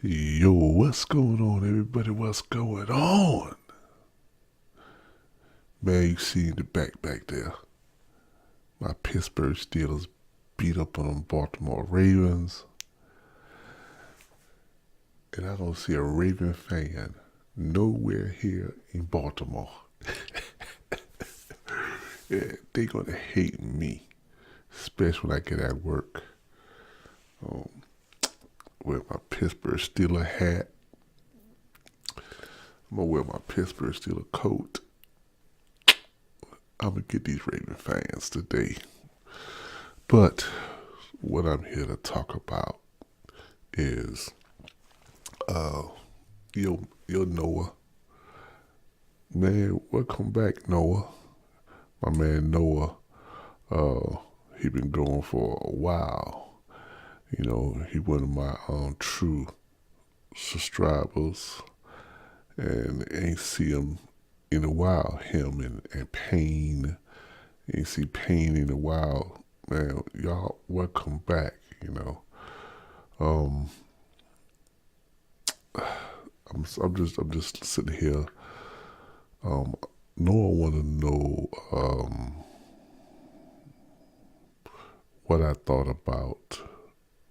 Yo, what's going on, everybody? What's going on? Man, you see in the back there, my Pittsburgh Steelers beat up on them Baltimore Ravens, and I don't see a Raven fan nowhere here in Baltimore. Yeah, they gonna hate me, especially when I get at work. Um, with my Pittsburgh Steeler hat, I'm gonna wear my Pittsburgh Steeler coat. I'm gonna get these Raven fans today. But what I'm here to talk about is uh your Noah. Man, welcome back, Noah. My man Noah, uh he been going for a while. You know, he one of my true subscribers and ain't see him in a while. Him and Payne. Ain't see Payne in a while. Man, y'all welcome back, you know. Um I'm just sitting here. Um, Noah want to know what I thought about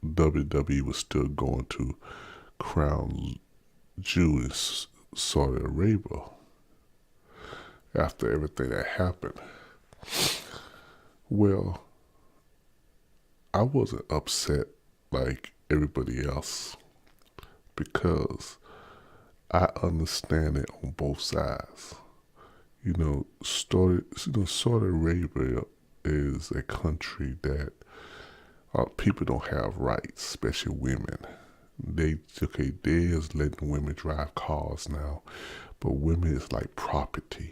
WWE was still going to Crown Jewel in Saudi Arabia after everything that happened. Well, I wasn't upset like everybody else because I understand it on both sides. Saudi Arabia is a country that people don't have rights, especially women. They is letting women drive cars now, but women is like property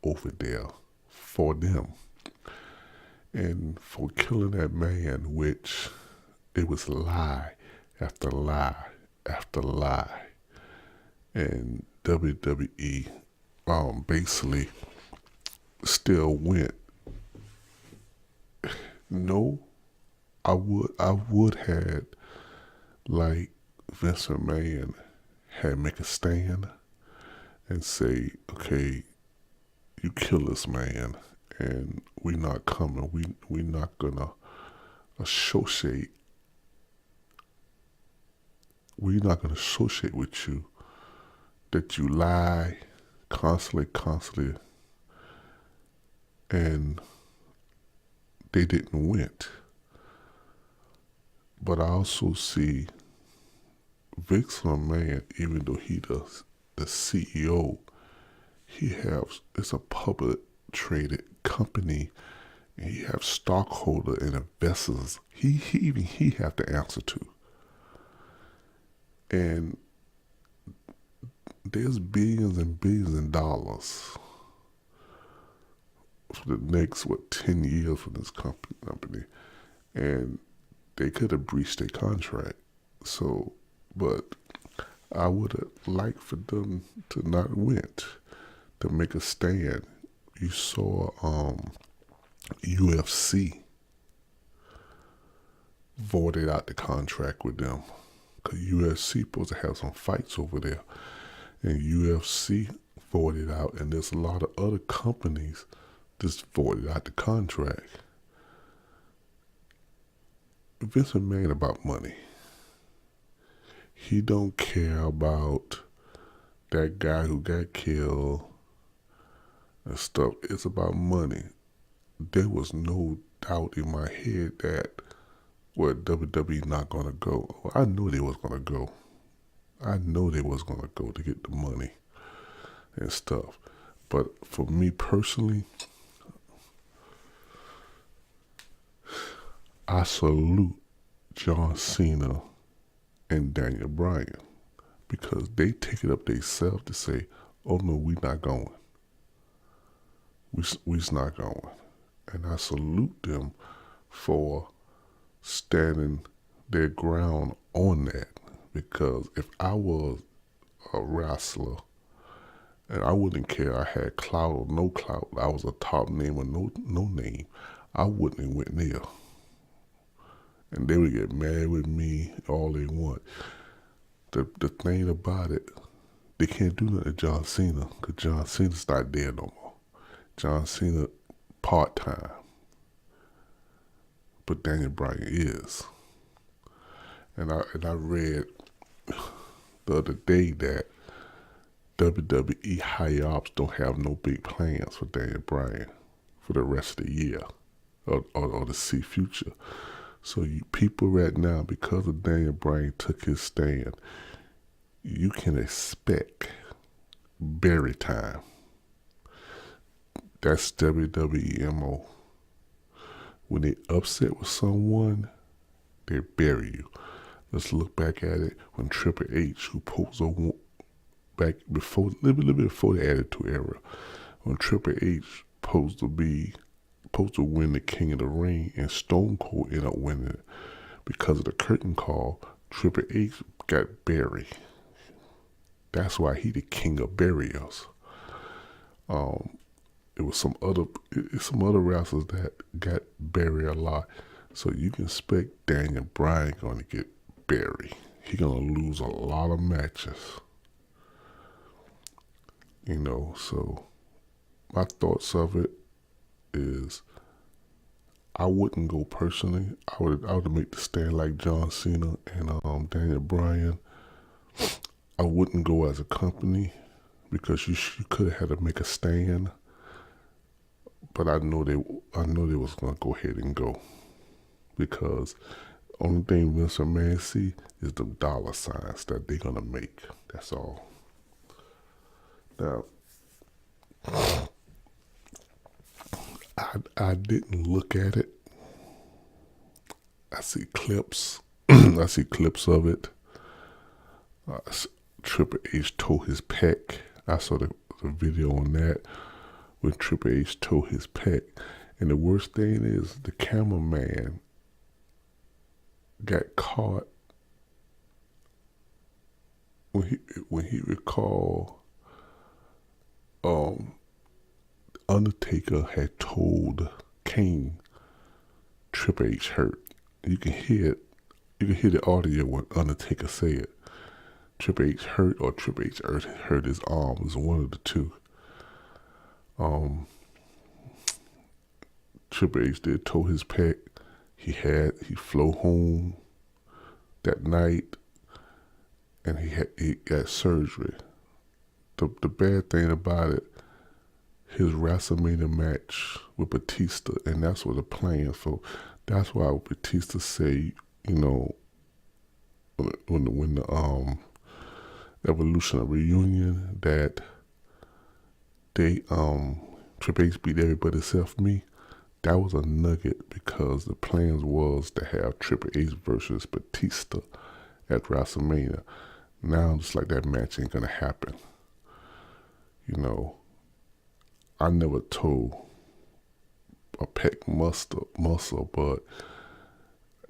over there for them. And for killing that man, which it was lie after lie after lie, and WWE basically still went. No, I would had like Vince McMahon had make a stand and say, okay, you kill this man, and we not coming. We not gonna associate. We not gonna associate with you. That you lie constantly, and they didn't win. But I also see Vince McMahon, even though he does the CEO, he has it's a public traded company, and he have stockholder and investors. He have to answer to, and there's billions and billions of dollars for the next 10 years for this company, and they could have breached their contract. So, but I would have liked for them to not win, to make a stand. You saw UFC voided out the contract with them because UFC supposed to have some fights over there, and UFC voided out, and there's a lot of other companies just voided out the contract. Vince McMahon about money. He don't care about that guy who got killed and stuff. It's about money. There was no doubt in my head that where WWE not gonna go. Well, I knew they was gonna go. I know they was gonna go to get the money and stuff. But for me personally, I salute John Cena and Daniel Bryan because they take it up themselves to say, "Oh no, we not going. We's not going," and I salute them for standing their ground on that. Because if I was a wrestler, and I wouldn't care I had clout or no clout, I was a top name or no name, I wouldn't have went there. And they would get mad with me all they want. the thing about it, they can't do nothing to John Cena because John Cena's not there no more. John Cena part time, but Daniel Bryan is. And I read the other day that WWE high ups don't have no big plans for Daniel Bryan for the rest of the year or to see future. So you people right now, because of Daniel Bryan took his stand, you can expect bury time. That's WWE MO. When they upset with someone, they bury you. Let's look back at it when Triple H, who posed back before, a little bit before the Attitude Era, when Triple H supposed to win the King of the Ring, and Stone Cold ended up winning it because of the curtain call. Triple H got buried. That's why he the king of burials. It was some other wrestlers that got buried a lot. So you can expect Daniel Bryan going to get buried. He gonna lose a lot of matches. So my thoughts of it is, I wouldn't go personally. I would make the stand like John Cena and Daniel Bryan. I wouldn't go as a company because you could have had to make a stand. But I know they was gonna go ahead and go because only thing Vince McMahon see is the dollar signs that they're gonna make. That's all. Now, I didn't look at it. I see clips. I see clips of it. Triple H tore his pec. I saw the video on that when Triple H tore his pec. And the worst thing is the cameraman got caught when he recalled Undertaker had told King Triple H hurt. You can hear it. You can hear the audio when Undertaker said Triple H hurt or Triple H hurt his arm. It was one of the two. Triple H did tow his pec. He flew home that night, and he got surgery. The bad thing about it, his WrestleMania match with Batista, and that's what they're playing for. That's why Batista say, when the Evolution reunion that they Triple H beat everybody except me. That was a nugget because the plans was to have Triple H versus Batista at WrestleMania. Now it's like that match ain't gonna happen. I never told a pec muscle, but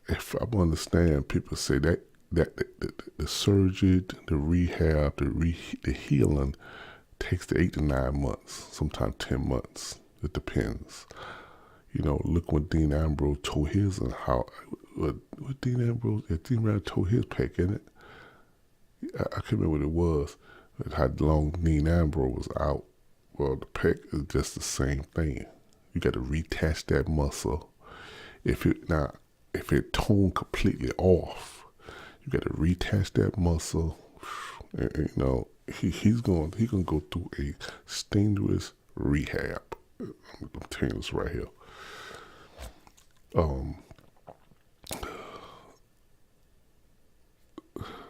if I understand, people say that the surgery, the rehab, the healing takes to 8 to 9 months, sometimes 10 months. It depends. Look when Dean Ambrose tore his and how what Dean Ambrose tore his pec, in it. I can't remember what it was. How long Dean Ambrose was out. Well, the pec is just the same thing. You got to reattach that muscle. If it torn completely off, you got to reattach that muscle. And, he's gonna go through a strenuous rehab. I'm telling you this right here.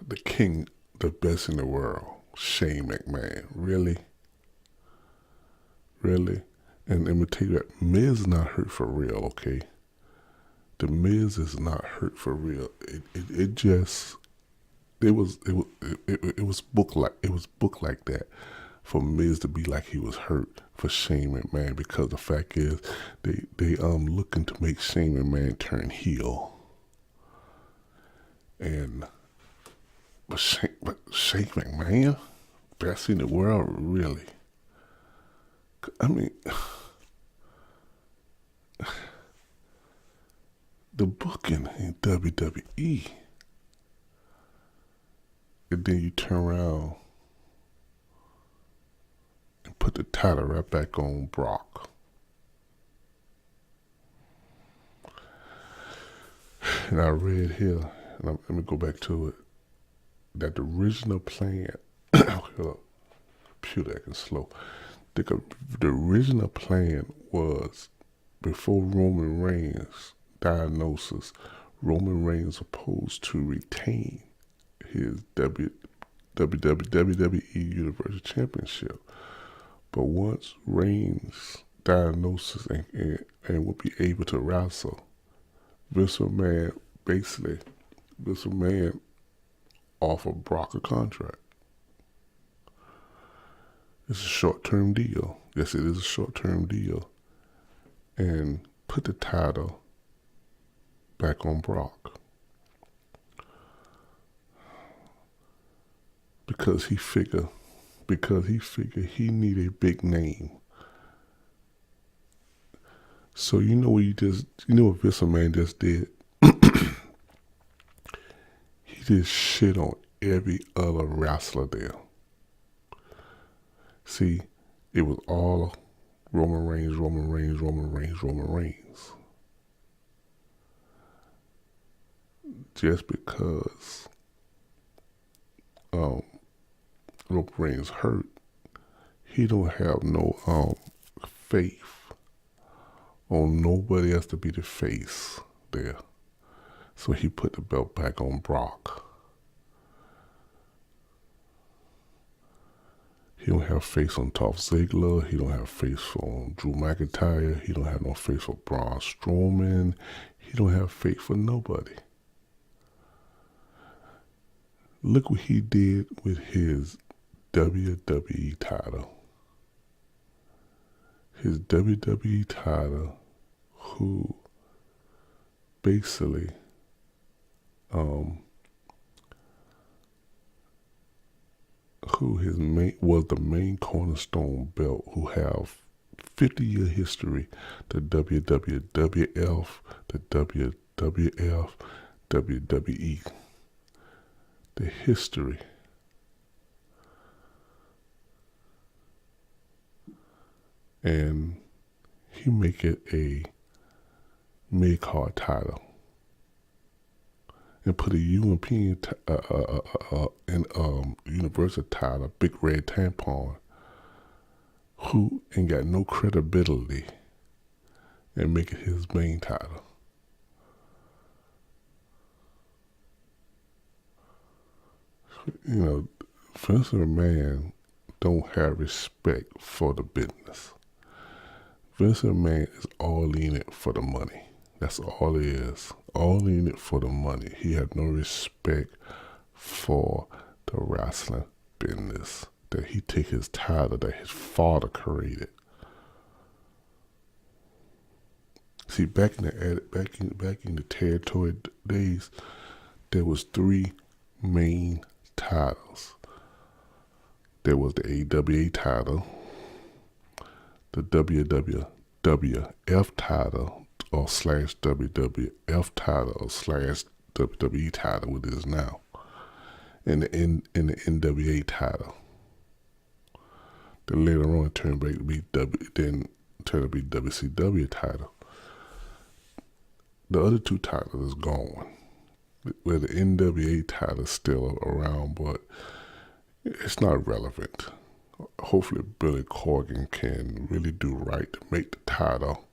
The king, the best in the world, Shane McMahon. Really? And let me tell you that Miz is not hurt for real, okay? The Miz is not hurt for real. It was booked like that for Miz to be like he was hurt for Shane McMahon, because the fact is they looking to make Shane McMahon turn heel. But Shane McMahon, best in the world, really? I mean, the booking in WWE, and then you turn around and put the title right back on Brock. And I read here, and let me go back to it, that the original plan, computer acting slow. The original plan was, before Roman Reigns' diagnosis, Roman Reigns was supposed to retain his WWE Universal Championship. But once Reigns' diagnosis and would be able to wrestle, Vince McMahon offered Brock a contract. It's a short-term deal. Yes, it is a short-term deal. And put the title back on Brock. Because he figured he needed a big name. So you know what Vince McMahon just did? He just shit on every other wrestler there. See, it was all Roman Reigns. Just because Roman Reigns hurt, he don't have no faith on nobody else to be the face there. So he put the belt back on Brock. He don't have faith on Dolph Ziggler. He don't have faith on Drew McIntyre. He don't have no faith for Braun Strowman. He don't have faith for nobody. Look what he did with his WWE title. His WWE title, who basically was the main cornerstone belt, who have 50-year history, the WWF, the WWF, WWE, the history. And he make it a mid-card title and put a European Universal title, big red tampon, who ain't got no credibility, and make it his main title. You know, Vince McMahon don't have respect for the business. Vince McMahon is all in it for the money. That's all he is. All in it for the money. He had no respect for the wrestling business. That he took his title that his father created. See, back in the territory days, there was 3 main titles. There was the AWA title, the WWF title, or slash WWF title, or slash WWE title, what it is now, and the NWA title. Then later on, it turned back to be WCW title. The other 2 titles is gone. Where the NWA title is still around, but it's not relevant. Hopefully Billy Corgan can really do right to make the title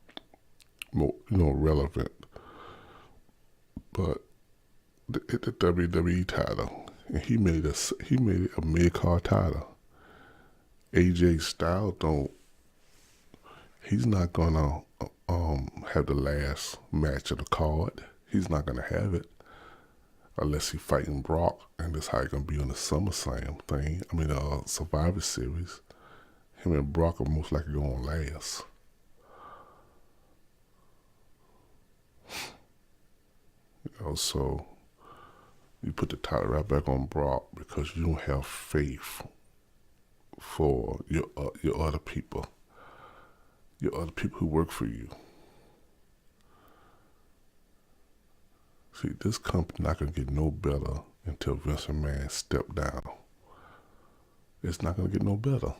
more, relevant. But the WWE title, and he made it a mid-card title. AJ Styles he's not gonna have the last match of the card. He's not gonna have it unless he's fighting Brock, and that's how he's gonna be on the SummerSlam thing. Survivor Series. Him and Brock are most likely gonna last. So you put the title right back on Brock because you don't have faith for your other people, who work for you. See, this company not gonna get no better until Vince McMahon stepped down. It's not going to get no better.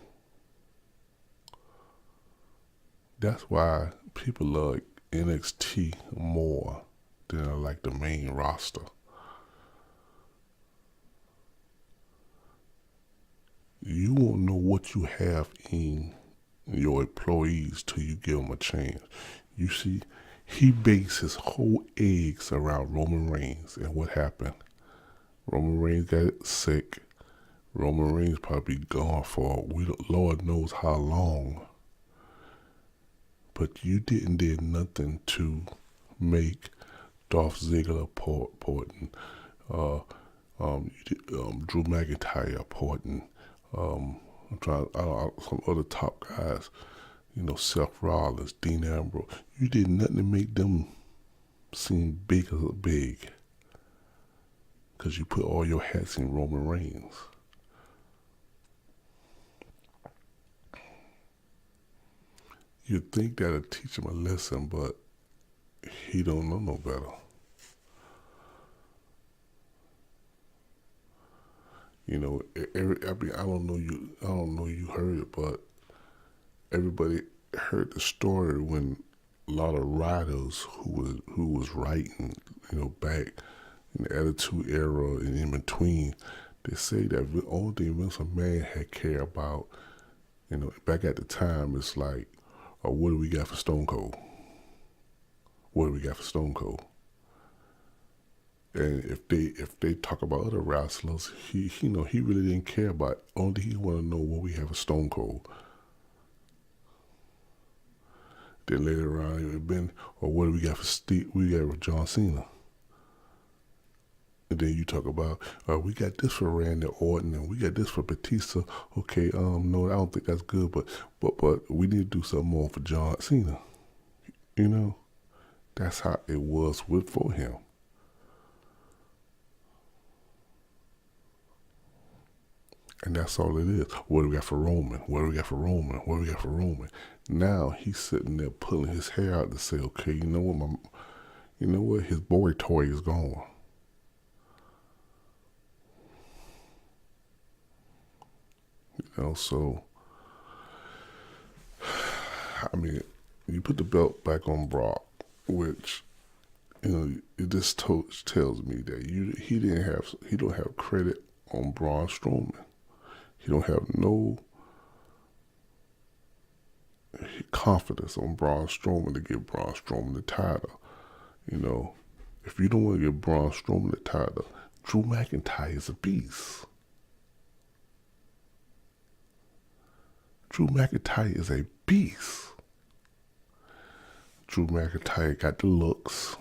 That's why people love NXT more than like the main roster. You won't know what you have in your employees till you give them a chance. You see, he based his whole eggs around Roman Reigns, and what happened? Roman Reigns got sick. Roman Reigns probably gone for Lord knows how long. But you did nothing to make Dolph Ziggler important. Drew McIntyre important. I'm trying. Some other top guys. Seth Rollins, Dean Ambrose. You did nothing to make them seem big. Because you put all your hats in Roman Reigns. You'd think that'll teach him a lesson, but he don't know no better. I don't know you heard it, but everybody heard the story when a lot of writers who was writing, back in the Attitude Era and in between, they say that the only thing Vince McMahon had cared about, back at the time, it's like, what do we got for Stone Cold? What do we got for Stone Cold? And if they talk about other wrestlers, he really didn't care about. Only he want to know what we have for Stone Cold. Then later on, it been, or what do we got for Steve? We got for John Cena. And then you talk about, we got this for Randy Orton and we got this for Batista. Okay, no, I don't think that's good, but we need to do something more for John Cena. That's how it was for him. And that's all it is. What do we got for Roman? What do we got for Roman? What do we got for Roman? Now he's sitting there pulling his hair out to say, okay, you know what? His boy toy is gone. So, I mean, you put the belt back on Brock, which, it just tells me that he don't have credit on Braun Strowman. He don't have no confidence on Braun Strowman to give Braun Strowman the title. If you don't want to give Braun Strowman the title, Drew McIntyre is a beast. Drew McIntyre is a beast. Drew McIntyre got the looks.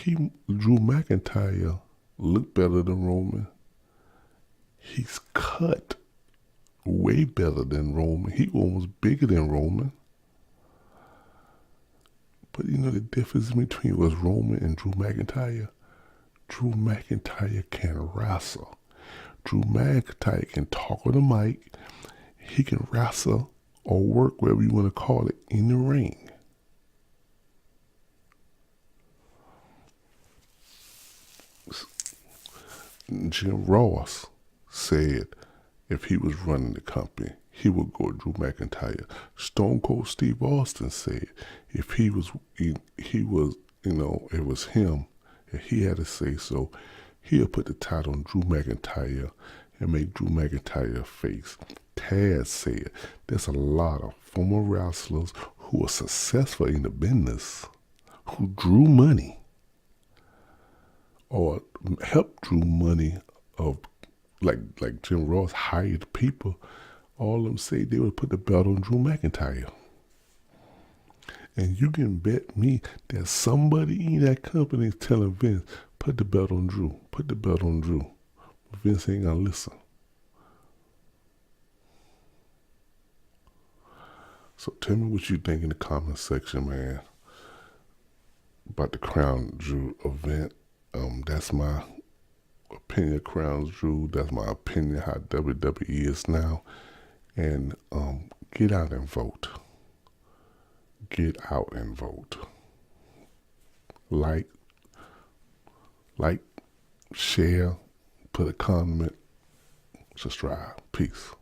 Drew McIntyre looked better than Roman. He's cut way better than Roman. He almost bigger than Roman. But the difference between was Roman and Drew McIntyre? Drew McIntyre can wrestle. Drew McIntyre can talk on the mic. He can wrestle or work, whatever you want to call it, in the ring. Jim Ross said if he was running the company, he would go Drew McIntyre. Stone Cold Steve Austin said if it was him, if he had to say so, he'll put the title on Drew McIntyre and make Drew McIntyre face. Taz said there's a lot of former wrestlers who are successful in the business, who drew money or helped drew money of like Jim Ross hired people. All of them say they would put the belt on Drew McIntyre. And you can bet me that somebody in that company is telling Vince, put the belt on Drew. Put the belt on Drew. But Vince ain't gonna listen. So tell me what you think in the comment section, man, about the Crown Jewel event. That's my opinion of Crown Jewel. That's my opinion how WWE is now. And get out and vote. Get out and vote. Like, Like, share, put a comment, subscribe. Peace.